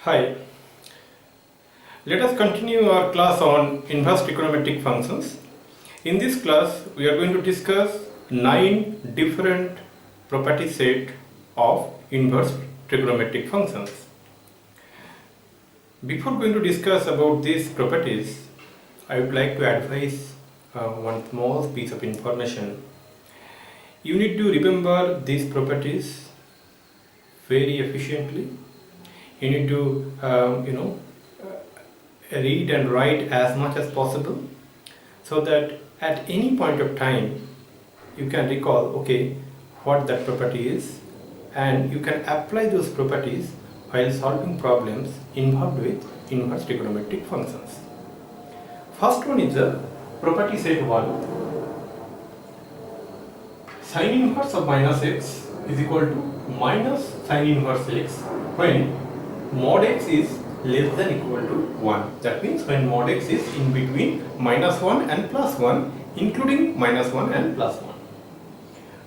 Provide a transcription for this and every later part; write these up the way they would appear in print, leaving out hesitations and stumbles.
Hi, let us continue our class on inverse trigonometric functions. In this class, we are going to discuss 9 different property set of inverse trigonometric functions. Before going to discuss about these properties, I would like to advise one small piece of information. You need to remember these properties very efficiently. You need to read and write as much as possible so that at any point of time you can recall what that property is, and you can apply those properties while solving problems involved with inverse trigonometric functions. First one is the property set 1. Sin inverse of minus x is equal to minus sin inverse x when mod x is less than equal to 1. That means when mod x is in between minus 1 and plus 1, including minus 1 and plus 1.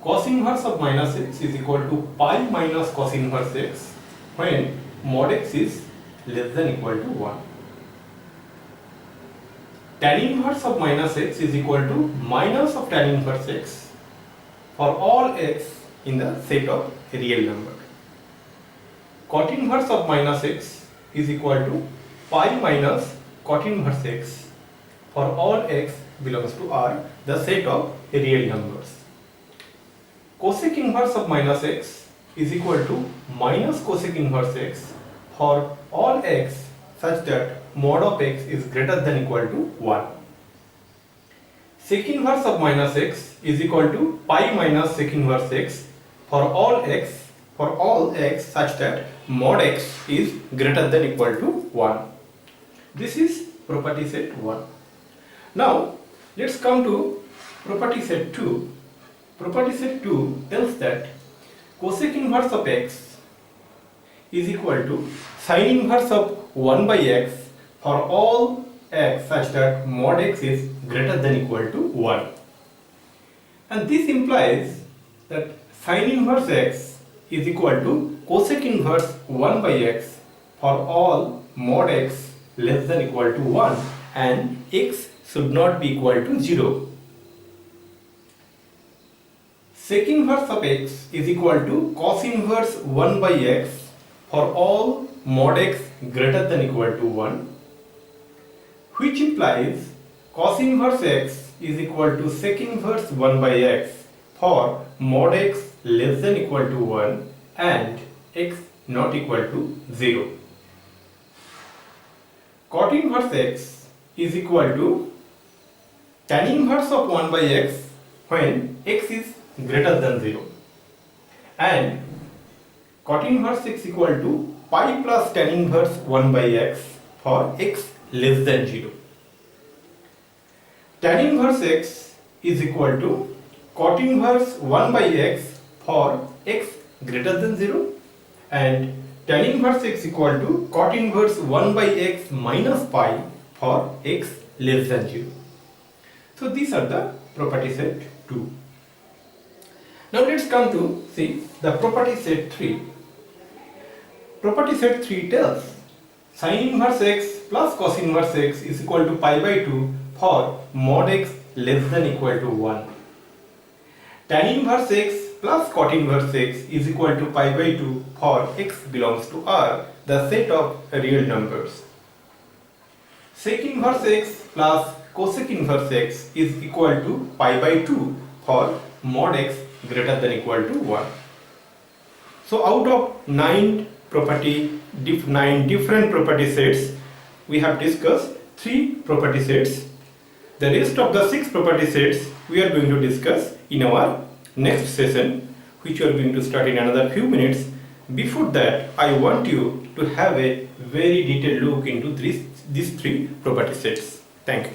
Cos inverse of minus x is equal to pi minus cos inverse x when mod x is less than equal to 1. Tan inverse of minus x is equal to minus of tan inverse x for all x in the set of real number. Cot inverse of minus x is equal to pi minus cot inverse x for all x belongs to R, the set of real numbers. Cosec inverse of minus x is equal to minus cosec inverse x for all x such that mod of x is greater than equal to 1. Sec inverse of minus x is equal to pi minus sec inverse x for all x such that mod x is greater than equal to 1. This is property set 1. Now let's come to property set 2. Property set 2 tells that cosec inverse of x is equal to sin inverse of 1 by x for all x such that mod x is greater than equal to 1. And this implies that sin inverse x is equal to cosec inverse 1 by x for all mod x less than equal to 1 and x should not be equal to 0. Sec inverse of x is equal to cos inverse 1 by x for all mod x greater than equal to 1, which implies cos inverse x is equal to sec inverse 1 by x for mod x less than equal to 1 and x not equal to 0. Cot inverse x is equal to tan inverse of 1 by x when x is greater than 0, and cot inverse x equal to pi plus tan inverse 1 by x for x less than 0. Tan inverse x is equal to cot inverse 1 by x for x greater than 0, and tan inverse x equal to cot inverse 1 by x minus pi for x less than 0. So these are the property set 2. Now let's come to see the property set 3. Property set 3 tells sin inverse x plus cos inverse x is equal to pi by 2 for mod x less than equal to 1. Tan inverse x plus cot inverse x is equal to pi by 2 for x belongs to R, the set of real numbers. Sec inverse x plus cosec inverse x is equal to pi by 2 for mod x greater than equal to 1. So out of 9 different property sets, we have discussed 3 property sets. The rest of the 6 property sets we are going to discuss in our next session, which we are going to start in another few minutes. Before that, I want you to have a very detailed look into these 3 property sets. Thank you.